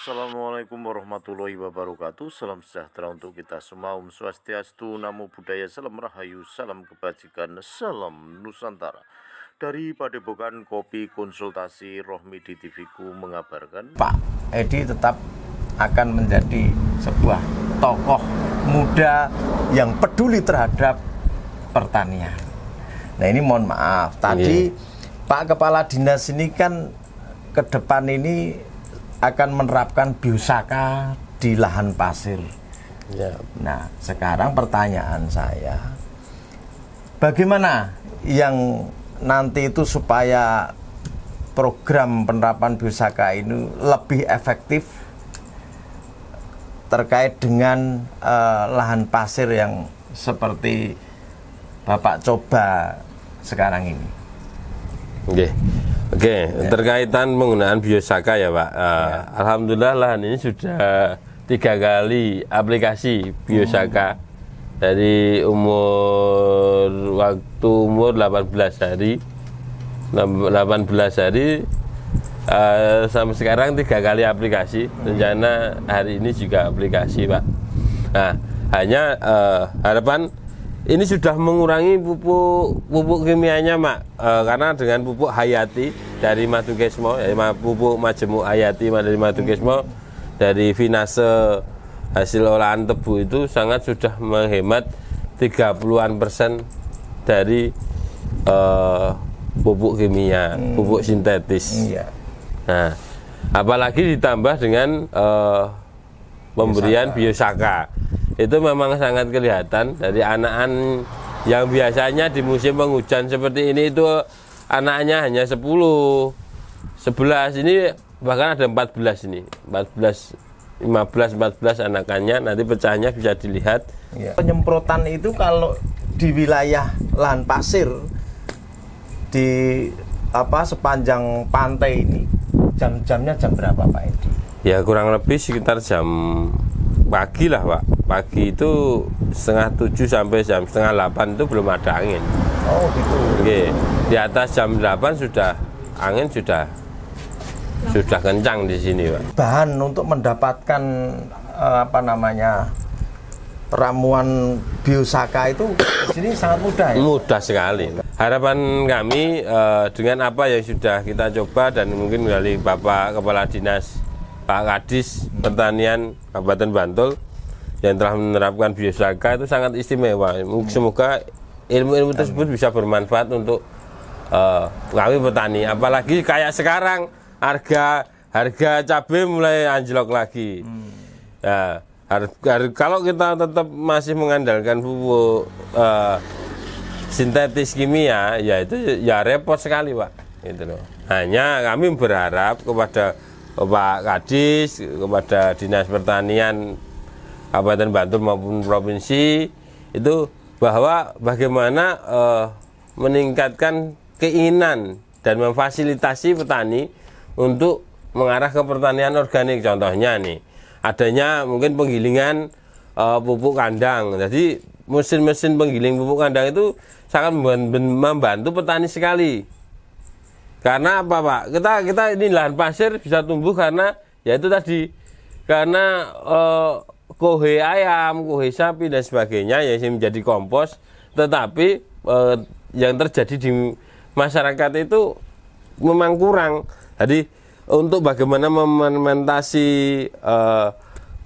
Assalamualaikum warahmatullahi wabarakatuh. Salam sejahtera untuk kita semua. Om Swastiastu, Namo Buddhaya, Salam Rahayu, Salam Kebajikan, Salam Nusantara. Dari Padepokan Kopi Konsultasi Rohmi di TV-ku mengabarkan, Pak Edi tetap akan menjadi sebuah tokoh muda yang peduli terhadap pertanian. Nah ini mohon maaf, tadi Pak Kepala Dinas ini kan ke depan ini akan menerapkan biosaka di lahan pasir. Nah sekarang pertanyaan saya, bagaimana yang nanti itu supaya program penerapan biosaka ini lebih efektif terkait dengan lahan pasir yang seperti Bapak coba sekarang ini? Oke, terkaitan penggunaan biosaka ya Pak. Alhamdulillah lahan ini sudah 3 kali aplikasi biosaka dari umur 18 hari sampai sekarang 3 kali aplikasi. Rencana hari ini juga aplikasi Pak. Nah, hanya harapan ini sudah mengurangi pupuk kimianya Mak, karena dengan pupuk Hayati dari Madukesmo, pupuk Majemuk Hayati dari Madukesmo, dari Vinase hasil olahan tebu itu sangat sudah menghemat 30% dari pupuk kimia, pupuk sintetis. Nah, apalagi ditambah dengan pemberian biosaka. Itu memang sangat kelihatan dari anak-anak yang biasanya di musim penghujan seperti ini itu anaknya hanya 10, 11, ini bahkan ada 14 ini, 14, 15, 14 anakannya, nanti pecahnya bisa dilihat. Penyemprotan itu kalau di wilayah lahan pasir di sepanjang pantai ini jam-jamnya jam berapa Pak Edi? Ya kurang lebih sekitar jam pagi lah Pak. Pagi itu setengah 7 sampai jam setengah 8 itu belum ada angin. Oh gitu. Oke. Di atas jam 8 sudah angin sudah kencang di sini Pak. Bahan untuk mendapatkan ramuan biosaka itu di sini sangat mudah ya? Mudah sekali. Harapan kami dengan apa yang sudah kita coba dan mungkin dari Bapak Kepala Dinas Pak Kadis Pertanian Kabupaten Bantul yang telah menerapkan biosaka itu sangat istimewa. Semoga ilmu-ilmu tersebut bisa bermanfaat untuk kami petani. Apalagi kayak sekarang harga cabai mulai anjlok lagi. Nah, kalau kita tetap masih mengandalkan pupuk sintetis kimia, ya itu ya repot sekali Pak. Gitu loh. Hanya kami berharap kepada Pak Kadis, kepada Dinas Pertanian Kabupaten Bantul maupun provinsi itu bahwa bagaimana meningkatkan keinginan dan memfasilitasi petani untuk mengarah ke pertanian organik. Contohnya nih, adanya mungkin penggilingan pupuk kandang. Jadi mesin-mesin penggiling pupuk kandang itu sangat membantu petani sekali. Karena apa Pak? Kita ini lahan pasir bisa tumbuh karena ya itu tadi, karena kohe ayam, kohe sapi dan sebagainya yang menjadi kompos. Tetapi yang terjadi di masyarakat itu memang kurang. Jadi untuk bagaimana mementasi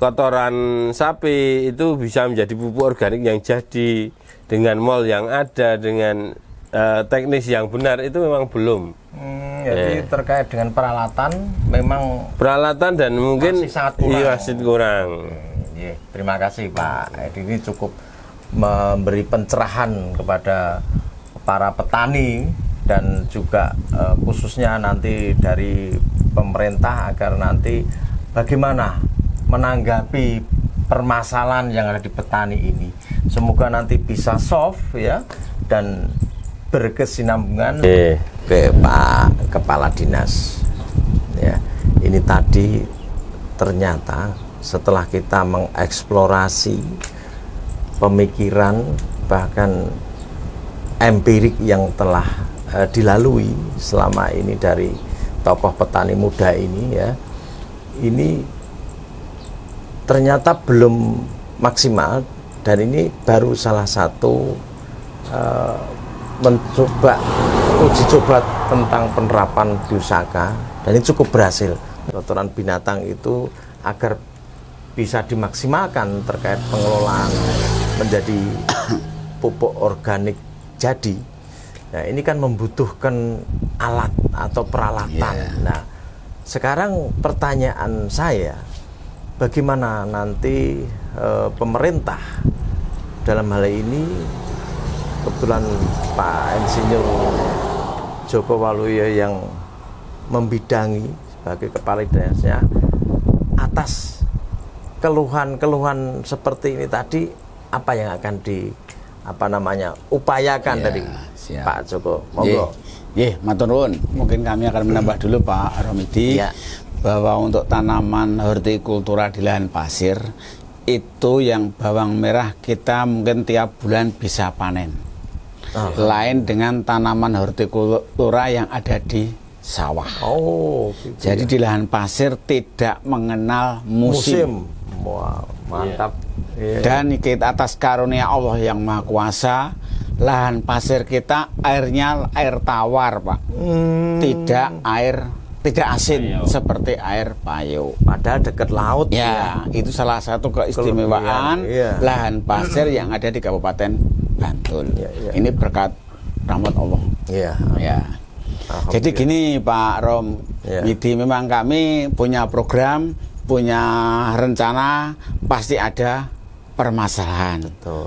kotoran sapi itu bisa menjadi pupuk organik yang jadi dengan mol yang ada, dengan teknis yang benar itu memang belum. Jadi terkait dengan peralatan memang dan mungkin masih sangat kurang. Masih kurang. Terima kasih Pak Edi, ini cukup memberi pencerahan kepada para petani dan juga khususnya nanti dari pemerintah agar nanti bagaimana menanggapi permasalahan yang ada di petani ini. Semoga nanti bisa solve ya dan berkesinambungan. Ke Pak Kepala Dinas ya, ini tadi ternyata setelah kita mengeksplorasi pemikiran bahkan empirik yang telah dilalui selama ini dari tokoh petani muda ini ya, ini ternyata belum maksimal, dan ini baru salah satu mencoba uji coba tentang penerapan biosaka, dan ini cukup berhasil. Kotoran binatang itu agar bisa dimaksimalkan terkait pengelolaan menjadi pupuk organik jadi. Nah, ini kan membutuhkan alat atau peralatan. Nah, sekarang pertanyaan saya, bagaimana nanti pemerintah dalam hal ini, kebetulan Pak Insinyur Joko Waluyo yang membidangi sebagai kepala dinasnya, atas keluhan-keluhan seperti ini tadi, apa yang akan upayakan dari siap. Pak Joko? Monggo. Matur nuwun. Mungkin kami akan menambah dulu Pak Romidi, bahwa untuk tanaman hortikultura di lahan pasir itu yang bawang merah kita mungkin tiap bulan bisa panen. Lain dengan tanaman hortikultura yang ada di sawah. Gitu jadi di lahan pasir tidak mengenal musim. Wow, mantap. Dan kita atas karunia Allah yang Maha Kuasa, lahan pasir kita airnya air tawar, Pak. Tidak asin seperti air payo. Padahal dekat laut. Itu salah satu keistimewaan lahan pasir yang ada di Kabupaten Bantul. Ini berkat rahmat Allah. Jadi gini Pak Rom, memang kami punya program, punya rencana, pasti ada permasalahan.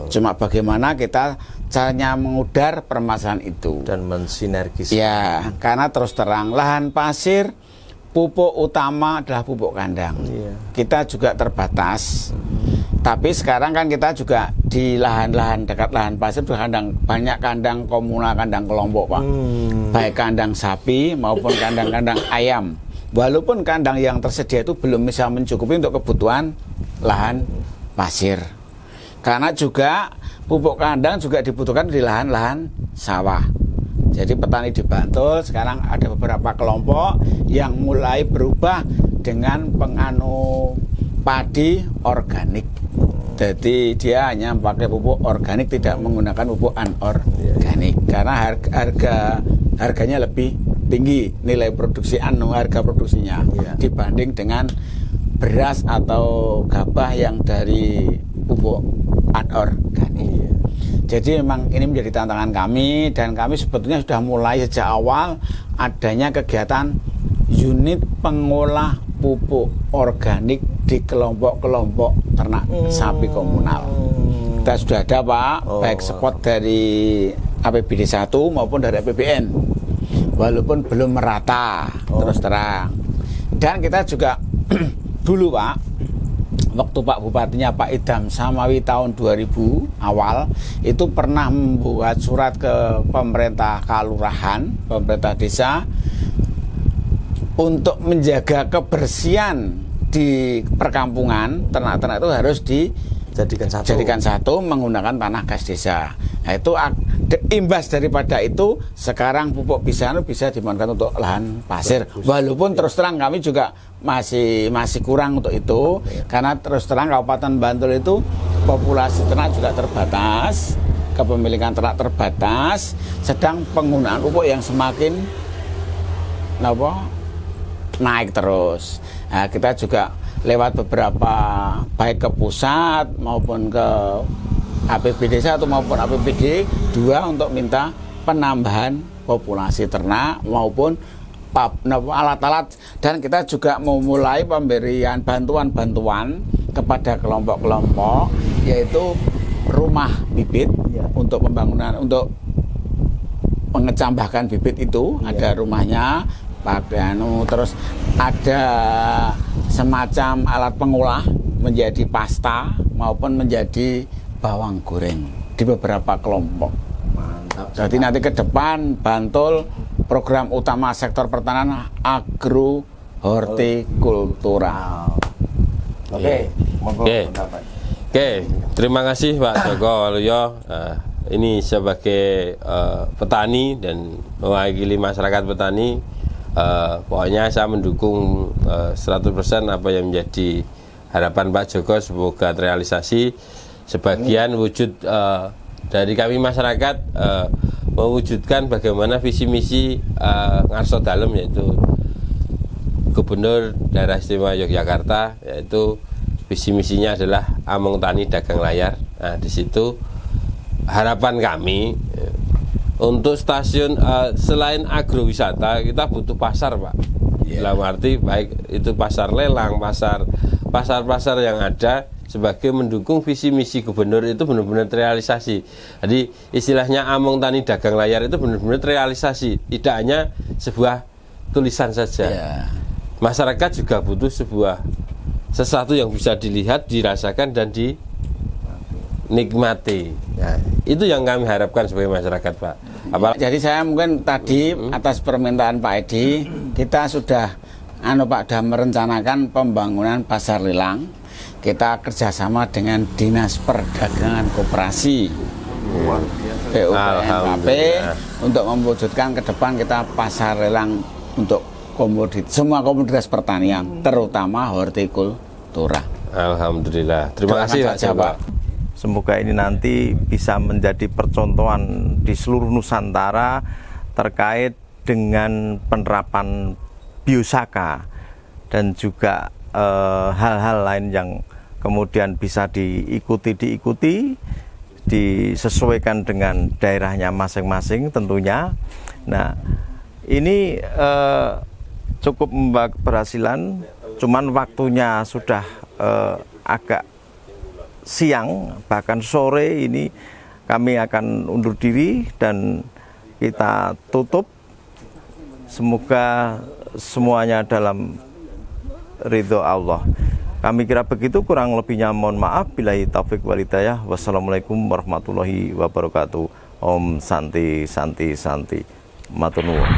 Cuma bagaimana kita caranya mengudar permasalahan itu dan mensinergiskan. Karena terus terang lahan pasir pupuk utama adalah pupuk kandang. Kita juga terbatas. Tapi sekarang kan kita juga di lahan-lahan dekat lahan pasir banyak kandang komunal, kandang kelompok, Pak. Baik kandang sapi maupun kandang-kandang ayam. Walaupun kandang yang tersedia itu belum bisa mencukupi untuk kebutuhan lahan pasir. Karena juga pupuk kandang juga dibutuhkan di lahan-lahan sawah. Jadi petani di Bantul sekarang ada beberapa kelompok yang mulai berubah dengan penganu padi organik. Jadi dia hanya pakai pupuk organik, tidak menggunakan pupuk anorganik. Karena harganya lebih tinggi nilai produksi harga produksinya dibanding dengan beras atau gabah yang dari pupuk anorganik. Jadi memang ini menjadi tantangan kami, dan kami sebetulnya sudah mulai sejak awal adanya kegiatan unit pengolah pupuk organik di kelompok-kelompok ternak sapi komunal. Kita sudah ada, Pak, baik spot dari APBD 1 maupun dari APBN. Walaupun belum merata, terus terang. Dan kita juga dulu, Pak, waktu Pak Bupatinya Pak Idham Samawi tahun 2000 awal itu pernah membuat surat ke pemerintah kelurahan, pemerintah desa untuk menjaga kebersihan di perkampungan. Ternak-ternak itu harus dijadikan satu menggunakan tanah gas desa. Nah, itu imbas daripada itu sekarang pupuk bisa dimanfaatkan untuk lahan pasir. Walaupun terus terang kami juga masih kurang untuk itu, karena terus terang Kabupaten Bantul itu populasi ternak juga terbatas, kepemilikan ternak terbatas, sedang penggunaan pupuk yang semakin naik terus. Nah, kita juga lewat beberapa baik ke pusat maupun ke APBD 1 maupun APBD 2 untuk minta penambahan populasi ternak maupun alat-alat, dan kita juga memulai pemberian bantuan-bantuan kepada kelompok-kelompok, yaitu rumah bibit untuk pembangunan, untuk mengecambahkan bibit itu ada rumahnya pakai terus ada semacam alat pengolah menjadi pasta maupun menjadi bawang goreng di beberapa kelompok. Mantap. Jadi nanti ke depan Bantul program utama sektor pertanian agro hortikultura. Oke. Terima kasih Pak Joko Waluyo. Ini sebagai petani dan mewakili masyarakat petani, pokoknya saya mendukung 100% apa yang menjadi harapan Pak Joko semoga terrealisasi. Sebagian wujud dari kami masyarakat mewujudkan bagaimana visi misi Ngarso Dalem, yaitu Gubernur Daerah Istimewa Yogyakarta, yaitu visi misinya adalah Among Tani Dagang Layar. Nah, di situ harapan kami untuk stasiun selain agrowisata kita butuh pasar, Pak. Dalam arti baik itu pasar lelang, pasar-pasar yang ada sebagai mendukung visi misi gubernur itu benar-benar terrealisasi. Jadi istilahnya Among Tani Dagang Layar itu benar-benar terrealisasi, tidak hanya sebuah tulisan saja. Masyarakat juga butuh sesuatu yang bisa dilihat, dirasakan dan dinikmati. Nah, itu yang kami harapkan sebagai masyarakat, Pak. Jadi saya mungkin tadi atas permintaan Pak Edi, kita sudah Pak sudah merencanakan pembangunan pasar lelang. Kita kerjasama dengan Dinas Perdagangan Koperasi PUPNKP untuk mewujudkan ke depan kita pasar lelang untuk semua komoditas pertanian, terutama hortikultura. Alhamdulillah. Terima kasih Pak. Semoga ini nanti bisa menjadi percontohan di seluruh Nusantara terkait dengan penerapan biosaka dan juga hal-hal lain yang kemudian bisa diikuti, disesuaikan dengan daerahnya masing-masing tentunya. Nah, ini cukup membawa keberhasilan, cuman waktunya sudah agak siang, bahkan sore ini kami akan undur diri dan kita tutup. Semoga semuanya dalam ridho Allah. Kami kira begitu, kurang lebihnya mohon maaf. Billahi taufik wal hidayah. Wassalamualaikum warahmatullahi wabarakatuh. Om Santi Santi Santi. Matur nuwun.